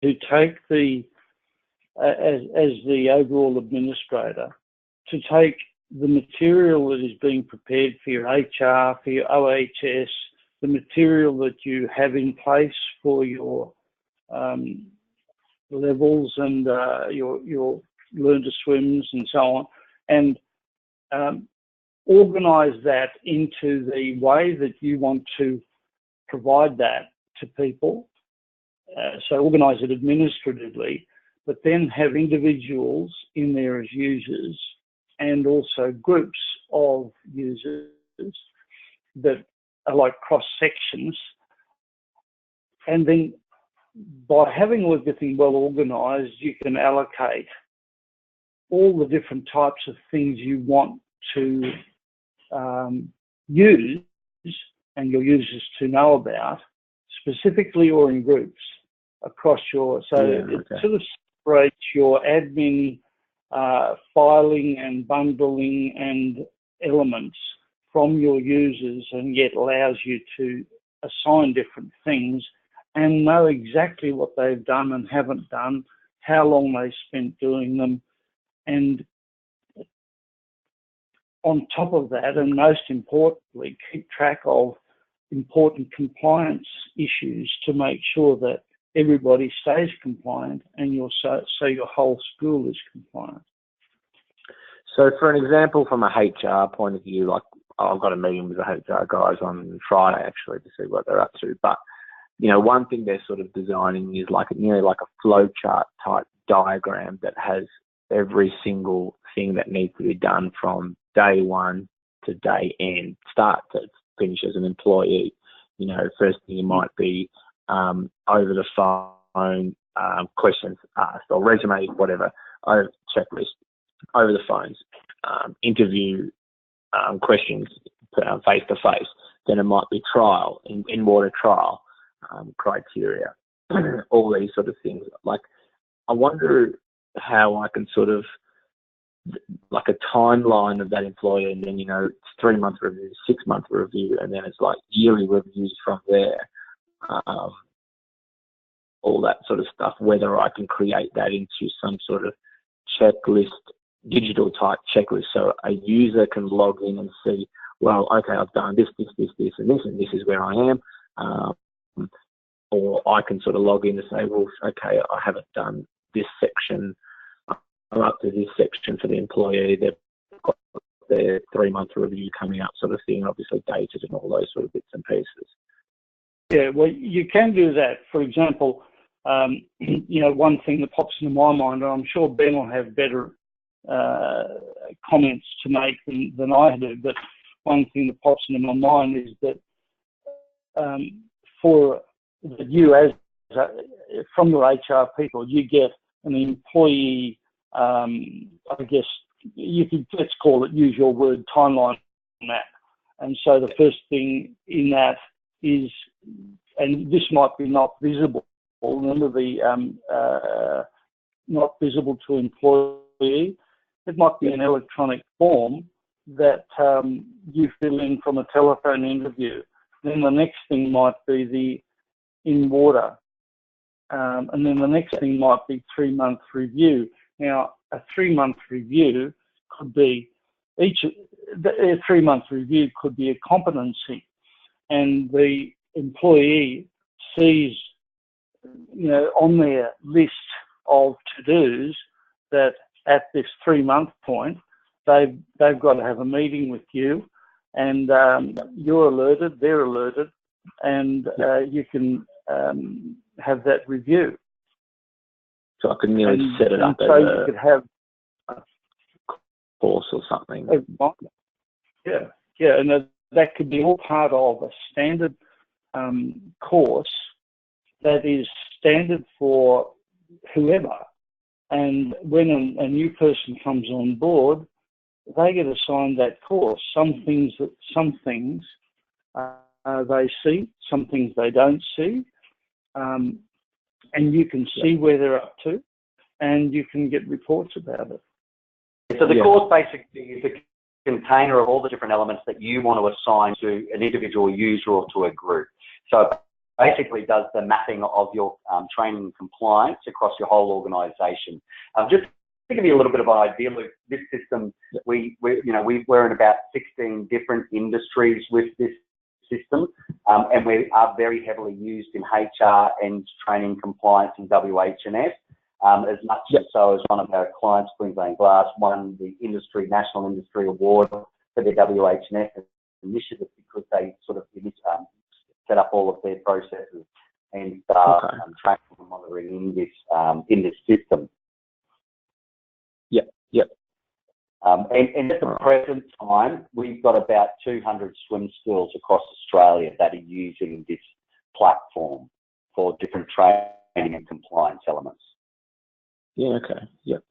to take the, as the overall administrator, to take the material that is being prepared for your HR, for your OHS, the material that you have in place for your levels and your learn to swims and so on, and organise that into the way that you want to provide that to people. So organise it administratively, but then have individuals in there as users and also groups of users that are like cross sections. And then by having everything well organised, you can allocate all the different types of things you want to use and your users to know about, specifically or in groups across your, so it sort of separates your admin, filing and bundling and elements from your users, and yet allows you to assign different things and know exactly what they've done and haven't done, how long they spent doing them, and on top of that, and most importantly, keep track of important compliance issues to make sure that everybody stays compliant and so your whole school is compliant. So for an example, from a HR point of view, like I've got a meeting with the HR guys on Friday actually to see what they're up to, but you know, one thing they're sort of designing is like nearly like a flowchart type diagram that has every single thing that needs to be done from day one to day end, start to finish as an employee. You know, first thing it might be over the phone, questions asked, or resume, whatever, checklist over the phones, interview questions face to face. Then it might be trial, in water trial criteria, all these sort of things. Like, I wonder how I can sort of, like a timeline of that employer, and then, you know, it's 3-month review, 6-month review, and then it's like yearly reviews from there, all that sort of stuff, whether I can create that into some sort of checklist, digital type checklist, so a user can log in and see, well, okay, I've done this, and this is where I am. Or I can sort of log in and say, well, okay, I haven't done this section. I'm up to this section for the employee. They've got their 3-month review coming up, sort of thing, obviously dated and all those sort of bits and pieces. Yeah, well, you can do that. For example, you know, one thing that pops into my mind, and I'm sure Ben will have better comments to make than I do, but one thing that pops into my mind is that for you as from your HR people, you get an employee, I guess you could, let's call it, use your word, timeline on that. And so the first thing in that is, and this might be not visible, remember the not visible to employee, it might be an electronic form that you fill in from a telephone interview. Then the next thing might be the in water. And then the next thing might be 3-month review. Now, a 3-month review could be, a 3-month review could be a competency, and the employee sees, you know, on their list of to-dos that at this 3-month point, they've got to have a meeting with you, and you're alerted, they're alerted, and you can have that review. So I could nearly set it up as you could have a course or something. Yeah, and that could be all part of a standard course that is standard for whoever. And when a new person comes on board, they get assigned that course. Some things they see, some things they don't see, and you can see where they're up to, and you can get reports about it. So the course basically is a container of all the different elements that you want to assign to an individual user or to a group. So basically does the mapping of your training and compliance across your whole organisation. Just to give you a little bit of an idea, Luke, this system, we're in about 16 different industries with this system, and we are very heavily used in HR and training compliance in WH&S. As much so as one of our clients, Queensland Glass, won the National Industry Award for their WH&S initiative because they sort of set up all of their processes and tracking and monitoring in this system. And at the present time, we've got about 200 swim schools across Australia that are using this platform for different training and compliance elements. Yeah, okay, yep.